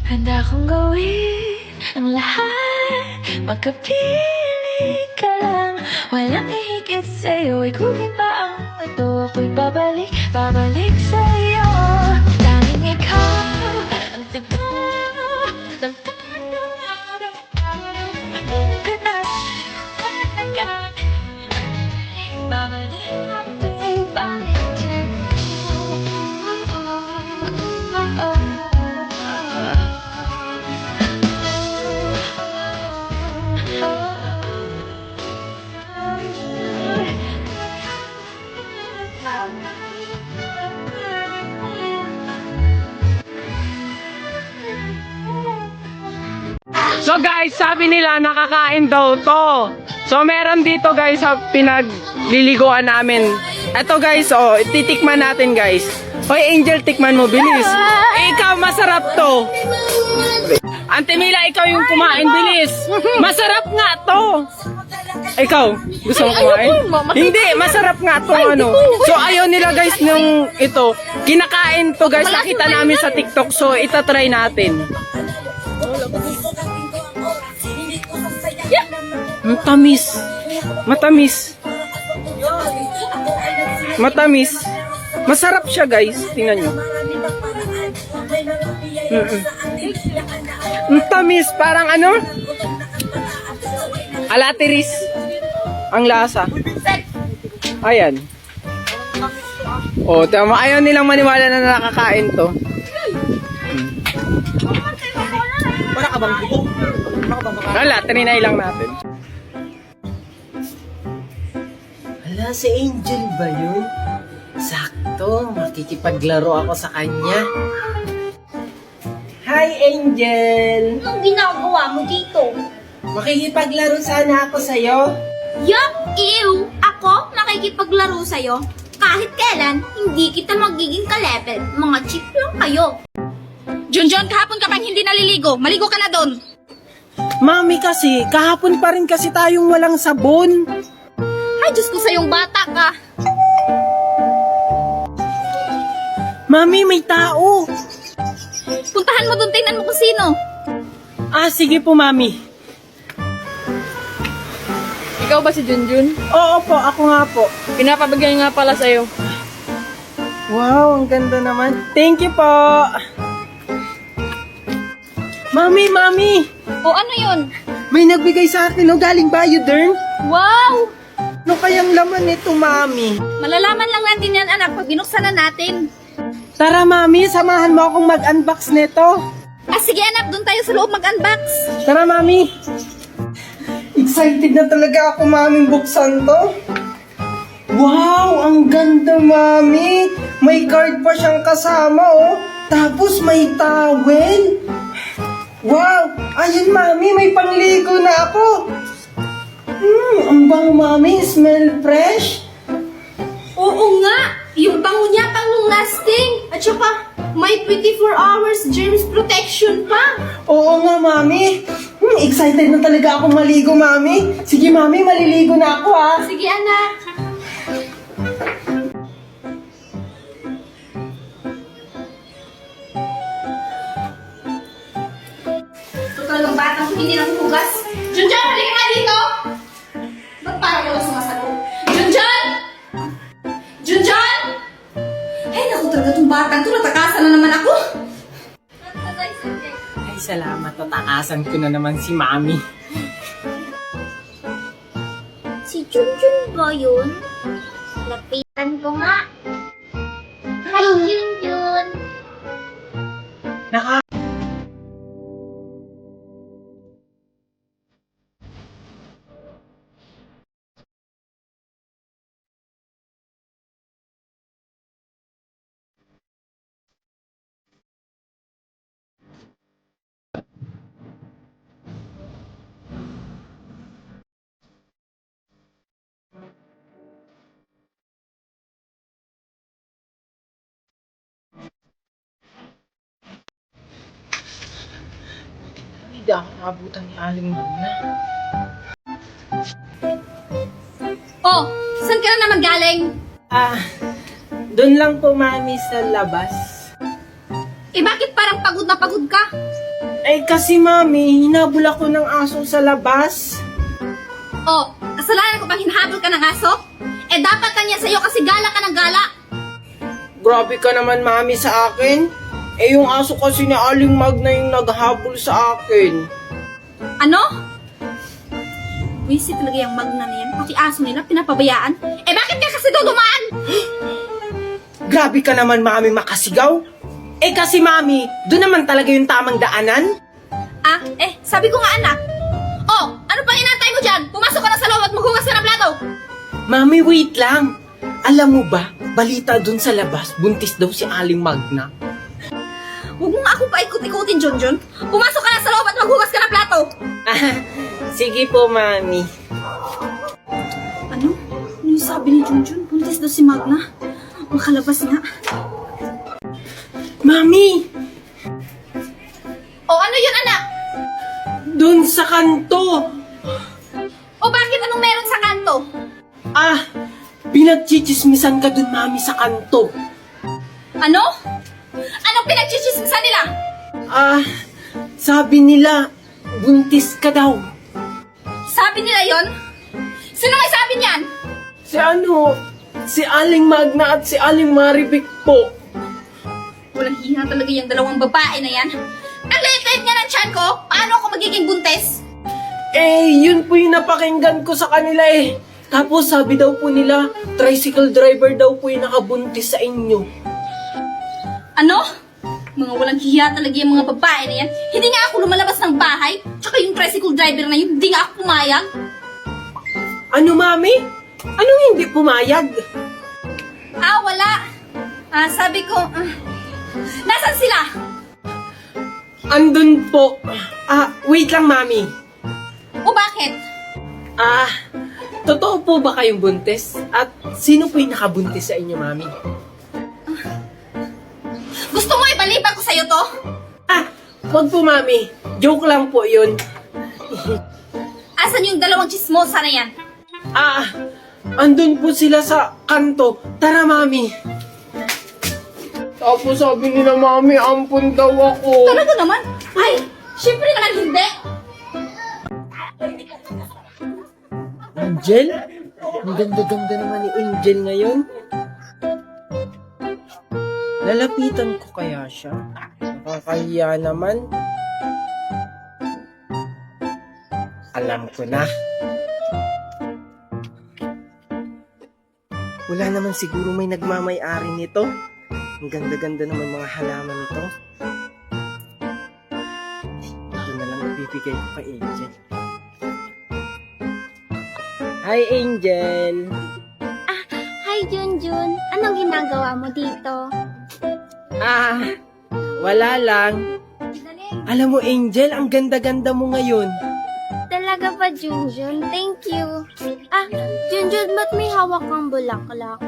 Handa kong gawin ang lahat, magkapili ka lang. Walang hihigit sa'yo, ikutin pa ang ito. Ako'y babalik, babalik sa'yo. Tanging ikaw ang tibaw ng pangarap. Babalik, babalik So guys, sabi nila nakakain daw to. So meron dito guys sa pinagliliguan namin. Ito guys, oh, titikman natin guys. Hoy Angel, tikman mo, bilis. Ikaw, masarap to. Ante Mila, ikaw yung kumain, bilis. Masarap nga to. Ikaw, gusto mo kumain? Hindi, masarap nga to ano. So ayaw nila guys nung ito. Kinakain to guys, nakita namin sa TikTok. So itatry natin. Matamis. Matamis. Matamis. Masarap siya guys. Tingnan nyo. Matamis. Parang ano? Alatiris. Ang lasa. Ayan. O, tama. Ayaw nilang maniwala na nakakain to. Para ka bang buko? Wala, trinay lang natin. Hala, si Angel ba yun? Sakto, makikipaglaro ako sa kanya. Hi, Angel! Anong ginagawa mo dito? Makikipaglaro sana ako sa'yo. Yuck! Ew! Ako? Nakikipaglaro sa'yo? Kahit kailan, hindi kita magiging ka-level. Mga cheap lang kayo. Junjun, kahapon ka pang hindi naliligo. Maligo ka na doon. Mami kasi, kahapon pa rin kasi tayong walang sabon. Ay, Diyos ko sa yung bata ka. Mami, may tao. Puntahan mo doon, tingnan mo kung sino. Ah, sige po, Mami. Ikaw ba si Junjun? Oo po, ako nga po. Pinapabigay nga pala sa'yo. Wow, ang ganda naman. Thank you po. Mami, Mami! O ano yun? May nagbigay sa akin, no? Galing Bayodern. Wow! Ano kayang laman nito, Mami? Malalaman lang natin yan, anak, pag binuksan na natin. Tara, Mami, samahan mo akong mag-unbox nito. Ah, sige anak, doon tayo sa loob mag-unbox. Tara, Mami. Excited na talaga ako, Mami, buksan to. Wow, ang ganda, Mami. May card pa siyang kasama, oh. Tapos may towel. Wow, ayun, Mami, may pangligo na ako. Ang bango, Mami. Smell fresh. Oo nga! Yung bango niya pang lasting! At saka, may 24 hours germs protection pa! Oo nga, Mami. Excited na talaga ako maligo, Mami. Sige, Mami, maliligo na ako, ha. Sige anak! Total ng batang hindi nang hugas. Junjun, halika nga dito! Ba't parang wala sumasagot? Junjun! Junjun! Ay, naku talaga itong batang to. Natakasan na naman ako. Ay, salamat. Tatakasan ko na naman si Mami. Si Junjun ba yun? Lapitan ko nga. Hi, Junjun! Hindi ako nakabutan ni Aling Luna. Oh, saan ka na naman galing? Doon lang po, Mami, sa labas. Eh bakit parang pagod na pagod ka? Eh kasi mami, hinabol ako ng aso sa labas. Oh, kasalanan ko bang hinahabol ka ng aso? Eh dapat na niya sa'yo kasi gala ka ng gala. Grabe ka naman mami sa akin. Eh yung aso kasi ni Aling Magna yung naghabol sa akin. Ano? Wisit talaga yung magna na yan. Pati aso nila, pinapabayaan. Eh bakit ka kasi doon dumaan? Grabe ka naman mami makasigaw. Eh kasi mami, doon naman talaga yung tamang daanan. Ah, sabi ko nga anak. Oh, ano pang inantay mo dyan? Pumasok ka na sa loob at maghugas ka ng plato. Mami, wait lang. Alam mo ba, balita doon sa labas, buntis daw si Aling Magna. Huwag mo nga akong paikot-ikutin, Junjun. Pumasok ka na sa loob at maghugas ka ng plato. Sige po, mami. Ano? Ano yung sabi ni Junjun? Buntis daw si Magna. Makalabas nga. Mami, Oh, ano yun, anak? doon sa kanto. O bakit anong meron sa kanto? Pinagchichismisan ka doon, mami, sa kanto. Ano? Anong pinagchichismisan nila? Sabi nila, buntis ka daw. Sabi nila yon? Sino may sabi niyan? Si Aling Magna at si Aling Maribik po. Walang hiya talaga yung dalawang babae na yan. Ang liit-liit niya ng tiyan ko. Paano ako magiging buntis? Yun po yung napakinggan ko sa kanila eh. Tapos sabi daw po nila, tricycle driver daw po yung nakabuntis sa inyo. Ano? Mga walang hiya talaga yung mga babae na yan. Hindi nga ako lumalabas ng bahay. Tsaka yung tricycle driver na yun, hindi nga ako pumayag. Ano, mami? Anong hindi pumayag? Wala. Sabi ko, nasan sila? Andun po. Wait lang, mami. O bakit? Totoo po ba kayong buntis? At sino po yung nakabuntis sa inyo, mami? Gusto mo ibaliban ko sa'yo to? Wag po, mami. Joke lang po yun. Asan yung dalawang chismosa na yan? Andun po sila sa kanto. Tara, mami. Tapos sabi nila, mami, ampun daw ako. Talaga naman? Ay, syempre naman hindi. Angel? Ang ganda-ganda naman ni Angel ngayon. Lalapitan ko kaya siya? Nakakahiya naman. Alam ko na. Wala naman siguro may nagmamay-ari nito. Ang ganda-ganda naman mga halaman nito. Ito na lang ibibigay ko kay Angel. Hi, Angel! Hi, Junjun. Anong ginagawa mo dito? Wala lang. Alam mo, Angel, ang ganda-ganda mo ngayon. Talaga ba, Junjun? Thank you. Junjun, ba't may hawak kang bulaklak?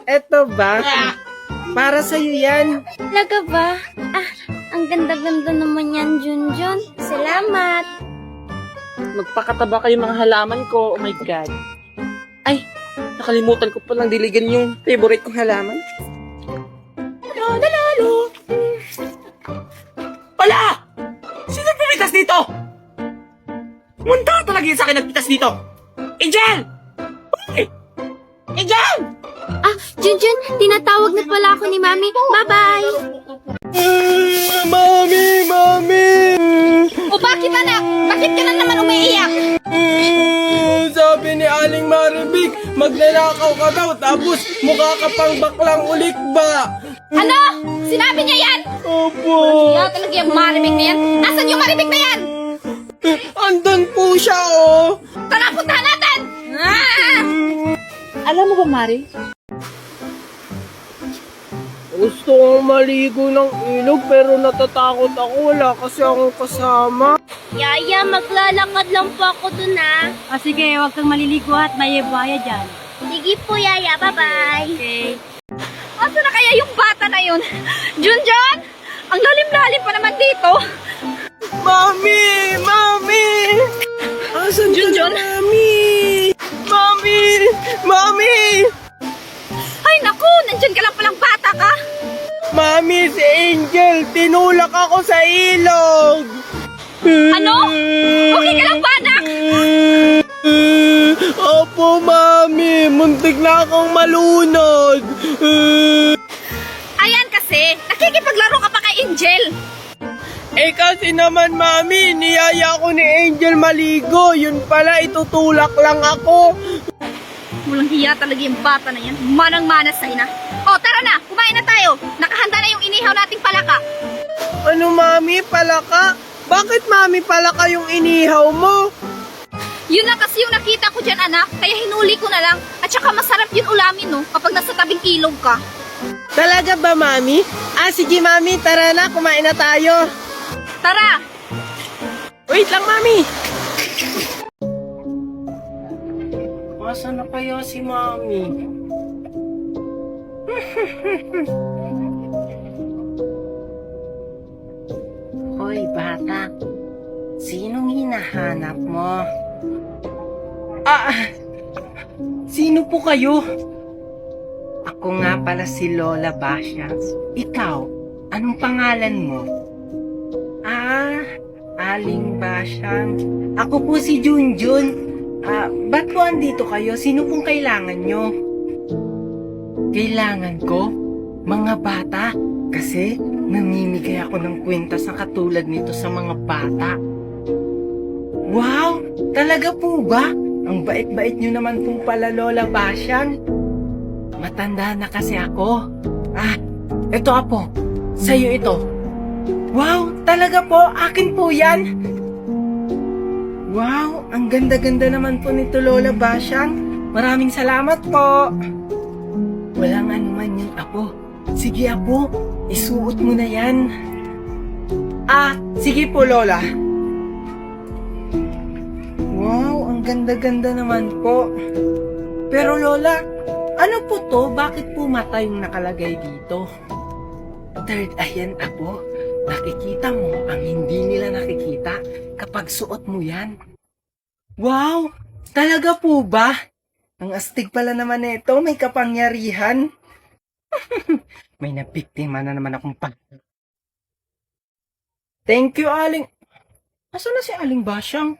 Eto ba? Para sa'yo yan. Talaga ba? Ang ganda-ganda naman yan, Junjun. Salamat. Magpakataba kayo mga halaman ko. Oh my God. Ay, nakalimutan ko palang diligan yung favorite kong halaman. Lalo. Wala! Sino nagpipitas dito? Munta talaga yun sa akin nagpitas dito. Angel! Uy! Angel! Junjun, tinatawag na pala ako ni Mami. Bye-bye! Mami! O bakit anak? Bakit ka na naman umiiyak? Sabi ni Aling Maribik, magnanakaw ka daw, tapos mukha ka pang baklang ulik ba? Ano? Sinabi niya yan? Opo. Hiya talaga yung maribig na yan. Nasaan yung maribig na yan? Andun po siya, oh. Tara, puntahan natin! Alam mo ba, Mari? Gusto kong maligo ng ilog pero natatakot ako. Wala kasi akong kasama. Yaya, maglalakad lang po ako dun Sige, huwag kang maliligo at may buhaya dyan. Sige po, Yaya. Bye-bye. Okay. Asa na kaya yung bata na yun? Junjun! Ang lalim-lalim pa naman dito. Mami! Asan Junjun? Mami! Ay naku, nandyan ka lang palang bata ka. Mami, si Angel, tinulak ako sa ilog! Ano? Okay ka lang ba, anak? Opo, Mami. Muntik na akong malunod. Ayan kasi, nakikipaglaro ka pa kay Angel. Eh kasi naman, Mami, niyaya ko ni Angel maligo. Yun pala, itutulak lang ako. Walang hiya talaga yung bata na yan. Manang-manas sa ina. O, tara na, kumain na tayo. Nakahanda na yung inihaw nating palaka. Ano, Mami? Palaka? Bakit, Mami, palaka yung inihaw mo? Yun lang kasi yung nakita ko dyan, anak. Kaya hinuli ko na lang. At saka masarap yun ulamin, no? Kapag nasa tabing ilog ka. Talaga ba, Mami? Sige, Mami, tara na, kumain na tayo. Tara! Wait lang, Mami. Masa na kaya si Mami? Hoy, bata. Sinong hinahanap mo? Sino po kayo? Ako nga pala si Lola Basha. Ikaw, anong pangalan mo? Aling Basyang. Ako po si Junjun. Ba't po andito kayo? Sino pong kailangan nyo? Kailangan ko? Mga bata? Kasi namimigay ako ng kwintas na katulad nito sa mga bata. Wow! Talaga po ba? Ang bait-bait nyo naman pong pala, Lola Basyang. Matanda na kasi ako. Ito Apo. Sa'yo ito. Wow! Talaga po? Akin po yan? Wow! Ang ganda-ganda naman po nito, Lola Basyang. Maraming salamat po. Walang anuman yun, Apo. Sige, Apo. Isuot mo na yan. Sige po, Lola. Wow! Ang ganda-ganda naman po. Pero, Lola, ano po to? Bakit po mata yung nakalagay dito? Third eye yan, Apo. Nakikita mo ang hindi nila nakikita kapag suot mo yan. Wow! Talaga po ba? Ang astig pala naman nito, may kapangyarihan. May nabiktima na naman akong pag... Thank you, Aling... Asan na si Aling Basyang?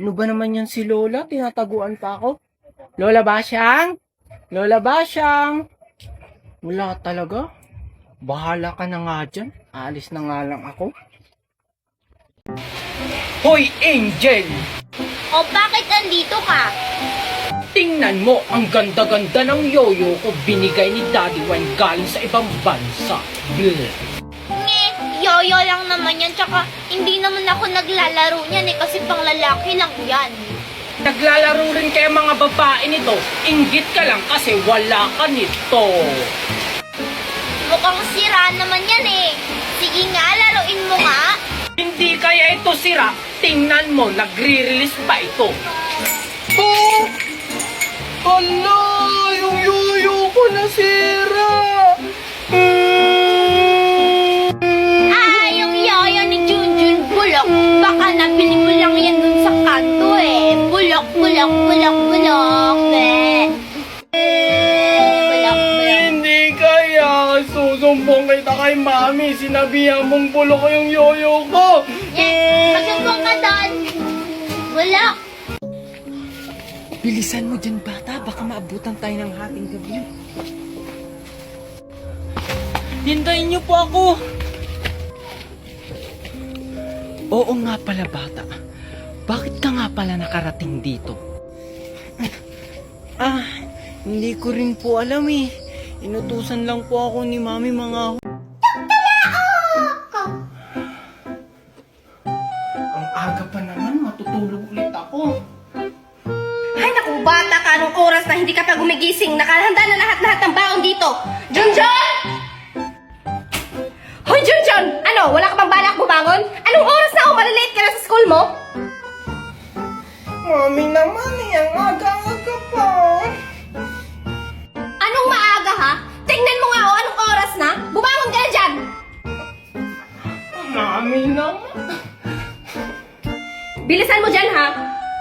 Ano ba naman yan si Lola? Tinataguan pa ako. Lola Basyang? Lola Basyang? Wala talaga. Bahala ka na nga dyan. Aalis na nga lang ako. Hoy, Angel! O bakit andito ka? Tingnan mo, ang ganda-ganda ng yoyo ko binigay ni Daddy Wine galing sa ibang bansa. Yoyo lang naman yan, tsaka hindi naman ako naglalaro niyan kasi pang lalaki lang yan. Naglalaro rin kayo mga babae nito. Inggit ka lang kasi wala ka nito. Mukhang sira naman yan Sige nga, laruin mo nga. Hindi kaya ito sira. Tingnan mo, nagre-release pa ito. Hala, yung yoyo ko nasira. Yung yoyo ni Junjun bulok. Baka nabili mo lang yan dun sa kanto Bulok, bulok, bulok, bulok. Bulok, bulok. Hindi kaya. Susumbong kita kay Mami. Sinabihan mong bulok ko yung yoyo ko. Pagsumbong ka doon. Bulok. Bilisan mo dyan, bata. Baka maabutan tayo ng hating gabi. Hintayin niyo po ako. Oo nga pala, bata. Bakit ka nga pala nakarating dito? Hindi ko rin po alam Inutusan lang po ako ni Mami mga... Ang aga pa naman, matutulog ulit ako. Ay naku, bata ka, anong oras na hindi ka pa gumigising? Nakahanda na lahat-lahat ng baon dito. Junjun! Hoy, Junjun! Ano, wala ka bang balak bumangon? Anong oras na malilate ka na sa school mo? Mami naman, ang aga